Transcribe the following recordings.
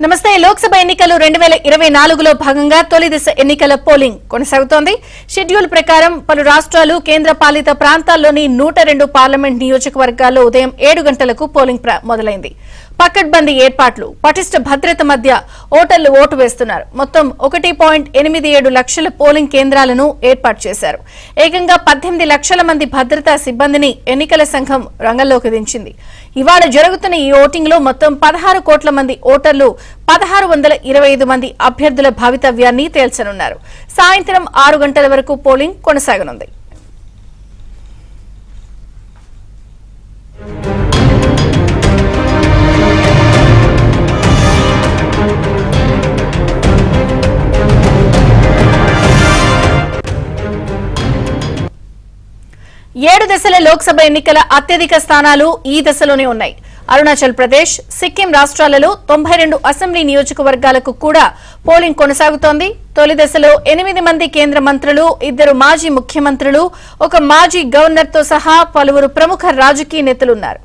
నమస్తే. లోక్సభ ఎన్నికలు 2024లో భాగంగా తొలి దశ ఎన్నికల పోలింగ్ కొనసాగుతోంది. షెడ్యూల్ ప్రకారం పలు రాష్ట్రాలు, కేంద్ర పాలిత ప్రాంతాల్లోని 102 పార్లమెంట్ నియోజకవర్గాల్లో ఉదయం 7 గంటలకు పోలింగ్ మొదలైంది. పకడ్బందీ ఏర్పాట్లు, పటిష్ట భద్రత మధ్య ఓటర్లు ఓటు వేస్తున్నారు. మొత్తం 1.87 లక్షల పోలింగ్ కేంద్రాలను ఏర్పాటు చేశారు. ఏకంగా 18 లక్షల మంది భద్రతా సిబ్బందిని ఎన్నికల సంఘం రంగంలోకి దించింది. ఇవాళ జరుగుతున్న ఈ ఓటింగ్ లో మొత్తం 16 కోట్ల మంది ఓటర్లు 1625 మంది అభ్యర్థుల భవితవ్యాన్ని తేల్చనున్నారు. సాయంత్రం 6 గంటల వరకు పోలింగ్ కొనసాగనుంది. ఏడు దశల లోక్సభ ఎన్నికల అత్యధిక స్థానాలు ఈ దశలోనే ఉన్నాయి. అరుణాచల్ ప్రదేశ్, సిక్కిం రాష్ట్రాలలో 92 అసెంబ్లీ నియోజకవర్గాలకు కూడా పోలింగ్ కొనసాగుతోంది. తొలి దశలో 8 మంది కేంద్ర మంత్రులు, 2 మాజీ ముఖ్యమంత్రులు, 1 మాజీ గవర్నర్తో సహా పలువురు ప్రముఖ రాజకీయ నేతలున్నారు.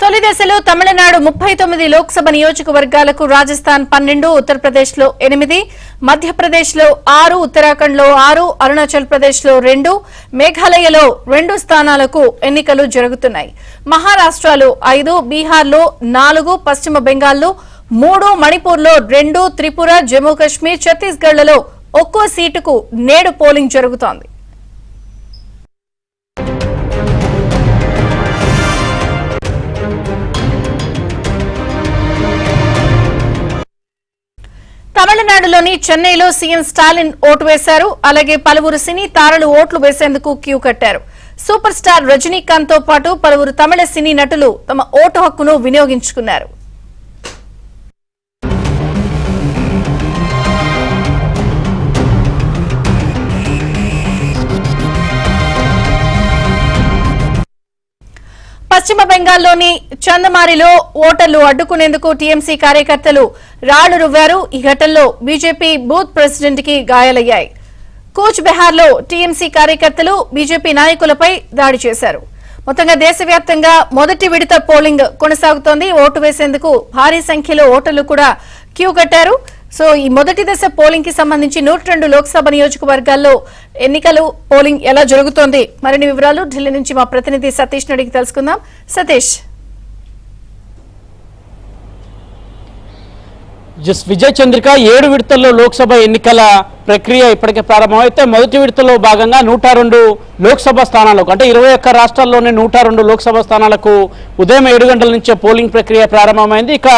తొలి దశలో తమిళనాడు 39 లోక్సభ నియోజకవర్గాలకు, రాజస్థాన్ 12, ఉత్తరప్రదేశ్లో 8, మధ్యప్రదేశ్లో 6, ఉత్తరాఖండ్లో 6, అరుణాచల్ ప్రదేశ్లో 2, మేఘాలయలో 2 స్థానాలకు ఎన్నికలు జరుగుతున్నాయి. మహారాష్ట్రలో 5, బీహార్లో 4, పశ్చిమ బెంగాల్లో 3, మణిపూర్లో 2, త్రిపుర, జమ్మూ కశ్మీర్, ఛత్తీస్గఢ్లలో ఒక్కో సీటుకు నేడు పోలింగ్ జరుగుతోంది. తమిళనాడులోని చెన్నైలో సీఎం స్టాలిన్ ఓటు వేశారు. అలాగే పలువురు సినీ తారలు ఓట్లు వేసేందుకు క్యూ కట్టారు. సూపర్ స్టార్ రజనీకాంత్ తో పాటు పలువురు తమిళ సినీ నటులు తమ ఓటు హక్కును వినియోగించుకున్నారు. పశ్చిమ బెంగాల్లోని చందమారిలో ఓటర్లు అడ్డుకునేందుకు టీఎంసీ కార్యకర్తలు రాళ్లు రువ్వారు. ఈ ఘటనలో బీజేపీ బూత్ ప్రెసిడెంట్ కి గాయాలయ్యాయి. కూచ్ బెహార్లో టీఎంసీ కార్యకర్తలు బీజేపీ నాయకులపై దాడి చేశారు. మొత్తంగా దేశవ్యాప్తంగా మొదటి విడత పోలింగ్ కొనసాగుతోంది. ఓటు వేసేందుకు భారీ సంఖ్యలో ఓటర్లు కూడా క్యూ కట్టారు. సో ఈ మొదటి దశ పోలింగ్ కి సంబంధించి 102 లోక్సభ నియోజకవర్గాల్లో ఎన్నికలు పోలింగ్ ఎలా జరుగుతోంది, మరిన్ని వివరాలు ఢిల్లీ నుంచి మా ప్రతినిధి సతీష్ అడిగి తెలుసుకుందాం. సతీష్. విజయ్ చంద్రిక, 7 విడతల్లో లోక్సభ ఎన్నికల ప్రక్రియ ఇప్పటికే ప్రారంభమైతే మొదటి విడతలో భాగంగా 102 లోక్సభ స్థానాలకు, అంటే 21 రాష్ట్రాల్లోని 102 లోక్సభ స్థానాలకు ఉదయం 7 గంటల నుంచే పోలింగ్ ప్రక్రియ ప్రారంభమైంది. ఇక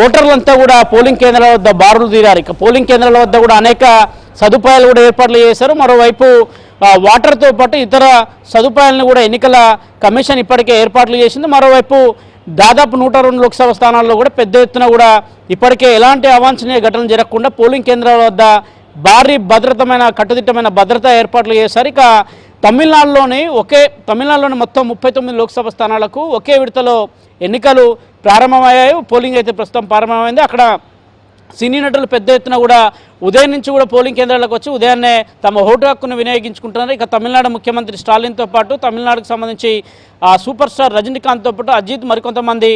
ఓటర్లంతా కూడా పోలింగ్ కేంద్రాల వద్ద బారులు తీరారు. ఇక పోలింగ్ కేంద్రాల వద్ద కూడా అనేక సదుపాయాలు కూడా ఏర్పాట్లు చేశారు. మరోవైపు వాటర్తో పాటు ఇతర సదుపాయాలను కూడా ఎన్నికల కమిషన్ ఇప్పటికే ఏర్పాట్లు చేసింది. మరోవైపు దాదాపు 102 లోక్సభ స్థానాల్లో కూడా పెద్ద ఎత్తున కూడా ఇప్పటికే ఎలాంటి అవాంఛనీయ ఘటనలు జరగకుండా పోలింగ్ కేంద్రాల వద్ద భారీ కట్టుదిట్టమైన భద్రతా ఏర్పాట్లు చేశారు. ఇక తమిళనాడులోని మొత్తం 39 లోక్సభ స్థానాలకు ఒకే విడతలో ఎన్నికలు ప్రారంభమయ్యాయి. పోలింగ్ అయితే ప్రస్తుతం ప్రారంభమైంది. అక్కడ సినీ నటులు పెద్ద ఎత్తున కూడా ఉదయం నుంచి కూడా పోలింగ్ కేంద్రాలకు వచ్చి ఉదయాన్నే తమ ఓటు హక్కును వినియోగించుకుంటున్నారు. ఇక తమిళనాడు ముఖ్యమంత్రి స్టాలిన్తో పాటు తమిళనాడుకు సంబంధించి సూపర్ స్టార్ రజనీకాంత్తో పాటు అజిత్, మరికొంతమంది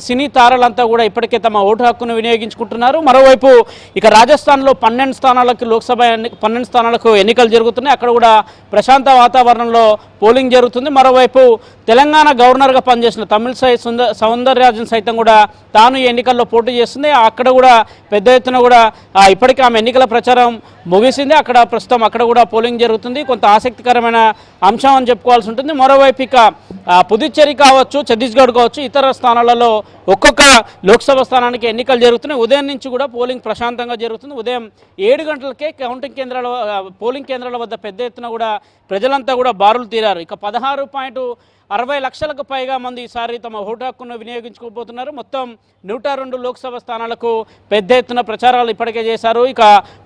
సినీ తారలంతా కూడా ఇప్పటికే తమ ఓటు హక్కును వినియోగించుకుంటున్నారు. మరోవైపు ఇక రాజస్థాన్లో 12 స్థానాలకు ఎన్నికలు జరుగుతున్నాయి. అక్కడ కూడా ప్రశాంత వాతావరణంలో పోలింగ్ జరుగుతుంది. మరోవైపు తెలంగాణ గవర్నర్గా పనిచేసిన తమిళసై సౌందరరాజన్ సైతం కూడా తాను ఈ ఎన్నికల్లో పోటీ చేస్తుంది. అక్కడ కూడా పెద్ద ఎత్తున కూడా ఇప్పటికే ఆమె ఎన్నికల ప్రచారం ముగిసింది. ప్రస్తుతం అక్కడ కూడా పోలింగ్ జరుగుతుంది. కొంత ఆసక్తికరమైన అంశం అని చెప్పుకోవాల్సి ఉంటుంది. మరోవైపు ఇక పుదుచ్చేరి కావచ్చు, ఛత్తీస్గఢ్ కావచ్చు, ఇతర స్థానాలలో ఒక్కొక్క లోక్సభ స్థానానికి ఎన్నికలు జరుగుతున్నాయి. ఉదయం నుంచి కూడా పోలింగ్ ప్రశాంతంగా జరుగుతుంది. ఉదయం 7 గంటలకే పోలింగ్ కేంద్రాల వద్ద పెద్ద ఎత్తున కూడా ప్రజలంతా కూడా బారులు తీరారు. ఇక 16.60 లక్షలకు పైగా మంది ఈసారి తమ ఓటు హక్కును వినియోగించుకోబోతున్నారు. మొత్తం 102 లోక్సభ స్థానాలకు పెద్ద ఎత్తున ప్రచారాలు ఇప్పటికే చేశారు. ఇక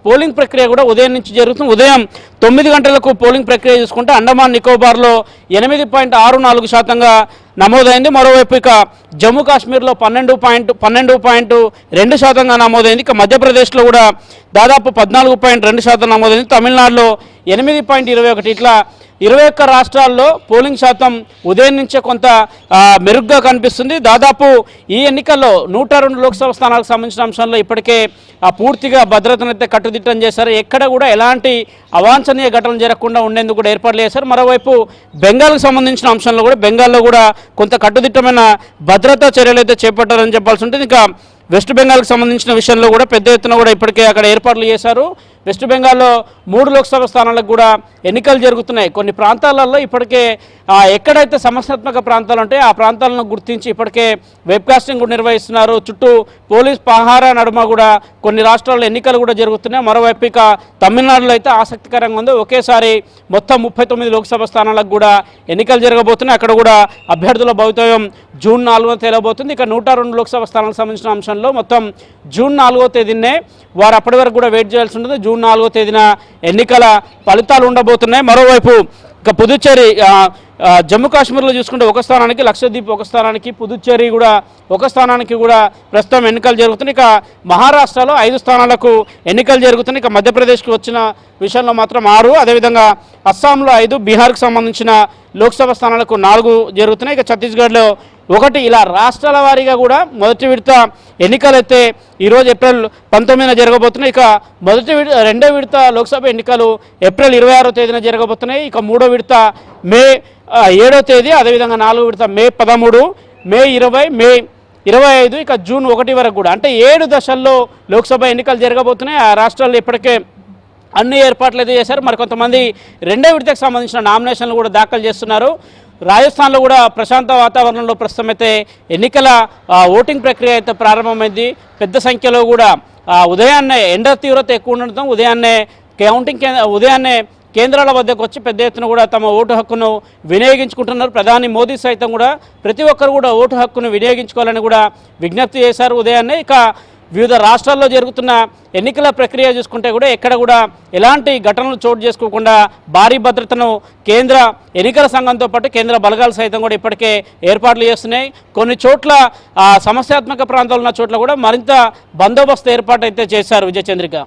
పోలింగ్ ప్రక్రియ కూడా ఉదయం నుంచి జరుగుతుంది. ఉదయం 9 గంటలకు పోలింగ్ ప్రక్రియ చూసుకుంటే అండమాన్ నికోబార్లో 8.64% నమోదైంది. మరోవైపు ఇక జమ్మూ కాశ్మీర్లో 12.2% నమోదైంది. ఇక మధ్యప్రదేశ్లో కూడా దాదాపు 14.2% నమోదైంది. తమిళనాడులో 8.21. ఇట్లా 21 రాష్ట్రాల్లో పోలింగ్ శాతం ఉదయం నుంచే కొంత మెరుగ్గా కనిపిస్తుంది. దాదాపు ఈ ఎన్నికల్లో 102 లోక్సభ స్థానాలకు సంబంధించిన అంశంలో ఇప్పటికే పూర్తిగా భద్రతనైతే కట్టుదిట్టం చేశారు. ఎక్కడ కూడా ఎలాంటి అవాంఛనీయ ఘటనలు జరగకుండా ఉండేందుకు కూడా ఏర్పాట్లు చేశారు. మరోవైపు బెంగాల్కు సంబంధించిన అంశంలో కూడా బెంగాల్లో కూడా కొంత కట్టుదిట్టమైన భద్రతా చర్యలు అయితే చేపట్టారని చెప్పాల్సి ఉంటుంది. ఇంకా వెస్ట్ బెంగాల్కి సంబంధించిన విషయంలో కూడా పెద్ద ఎత్తున కూడా ఇప్పటికే అక్కడ ఏర్పాట్లు చేశారు. వెస్ట్ బెంగాల్లో 3 లోక్సభ స్థానాలకు కూడా ఎన్నికలు జరుగుతున్నాయి. కొన్ని ప్రాంతాలలో ఇప్పటికే ఎక్కడైతే సమస్యాత్మక ప్రాంతాలు ఉంటాయో ఆ ప్రాంతాలను గుర్తించి ఇప్పటికే వెబ్కాస్టింగ్ కూడా నిర్వహిస్తున్నారు. చుట్టూ పోలీస్ పహారా నడుమ కూడా కొన్ని రాష్ట్రాల్లో ఎన్నికలు కూడా జరుగుతున్నాయి. మరోవైపు ఇక తమిళనాడులో అయితే ఆసక్తికరంగా ఉంది. ఒకేసారి మొత్తం 39 లోక్సభ స్థానాలకు కూడా ఎన్నికలు జరగబోతున్నాయి. అక్కడ కూడా అభ్యర్థుల భవితవ్యం జూన్ 4వ తేలబోతుంది. ఇక 102 లోక్సభ స్థానాలకు సంబంధించిన అంశంలో మొత్తం జూన్ 4వ తేదీనే వారు అప్పటి వరకు కూడా వెయిట్ చేయాల్సి ఉంటుంది. జూన్ 4వ తేదీన ఎన్నికల ఫలితాలు ఉండబోతున్నాయి. మరోవైపు ఇక పుదుచ్చేరి జమ్మూ కాశ్మీర్లో చూసుకుంటే ఒక స్థానానికి, లక్షద్వీప్ ఒక స్థానానికి, పుదుచ్చేరి కూడా ఒక స్థానానికి కూడా ప్రస్తుతం ఎన్నికలు జరుగుతున్నాయి. ఇక మహారాష్ట్రలో 5 స్థానాలకు ఎన్నికలు జరుగుతున్నాయి. ఇక మధ్యప్రదేశ్కి వచ్చిన విషయంలో మాత్రం 6, అదేవిధంగా అస్సాంలో 5, బీహార్కు సంబంధించిన లోక్సభ స్థానాలకు 4 జరుగుతున్నాయి. ఇక ఛత్తీస్గఢ్లో 1. ఇలా రాష్ట్రాల వారీగా కూడా మొదటి విడత ఎన్నికలు అయితే ఈరోజు ఏప్రిల్ 19న జరగబోతున్నాయి. ఇక రెండో విడత లోక్సభ ఎన్నికలు ఏప్రిల్ 26వ తేదీన జరగబోతున్నాయి. ఇక 3వ విడత మే 7వ తేదీ, అదేవిధంగా 4వ విడత మే 13, మే 20, మే 25, ఇక జూన్ 1 వరకు కూడా అంటే 7 దశల్లో లోక్సభ ఎన్నికలు జరగబోతున్నాయి. ఆ రాష్ట్రాల్లో ఇప్పటికే అన్ని ఏర్పాట్లు అయితే చేశారు. మరికొంతమంది రెండో విడతకు సంబంధించిన నామినేషన్లు కూడా దాఖలు చేస్తున్నారు. రాజస్థాన్లో కూడా ప్రశాంత వాతావరణంలో ప్రస్తుతం అయితే ఎన్నికల ఓటింగ్ ప్రక్రియ అయితే ప్రారంభమైంది. పెద్ద సంఖ్యలో కూడా ఉదయాన్నే ఎండ తీవ్రత ఎక్కువ ఉండడంతో ఉదయాన్నే కేంద్రాల వద్దకు వచ్చి పెద్ద ఎత్తున కూడా తమ ఓటు హక్కును వినియోగించుకుంటున్నారు. ప్రధాని మోదీ సైతం కూడా ప్రతి ఒక్కరు కూడా ఓటు హక్కును వినియోగించుకోవాలని కూడా విజ్ఞప్తి చేశారు ఉదయాన్నే. ఇక వివిధ రాష్ట్రాల్లో జరుగుతున్న ఎన్నికల ప్రక్రియ చూసుకుంటే కూడా ఎక్కడ కూడా ఎలాంటి ఘటనలు చోటు చేసుకోకుండా భారీ భద్రతను కేంద్ర ఎన్నికల సంఘంతో పాటు కేంద్ర బలగాలు సైతం కూడా ఇప్పటికే ఏర్పాట్లు చేస్తున్నాయి. కొన్ని చోట్ల సమస్యాత్మక ప్రాంతాలు ఉన్న చోట్ల కూడా మరింత బందోబస్తు ఏర్పాటు అయితే చేశారు. విజయచంద్రిక.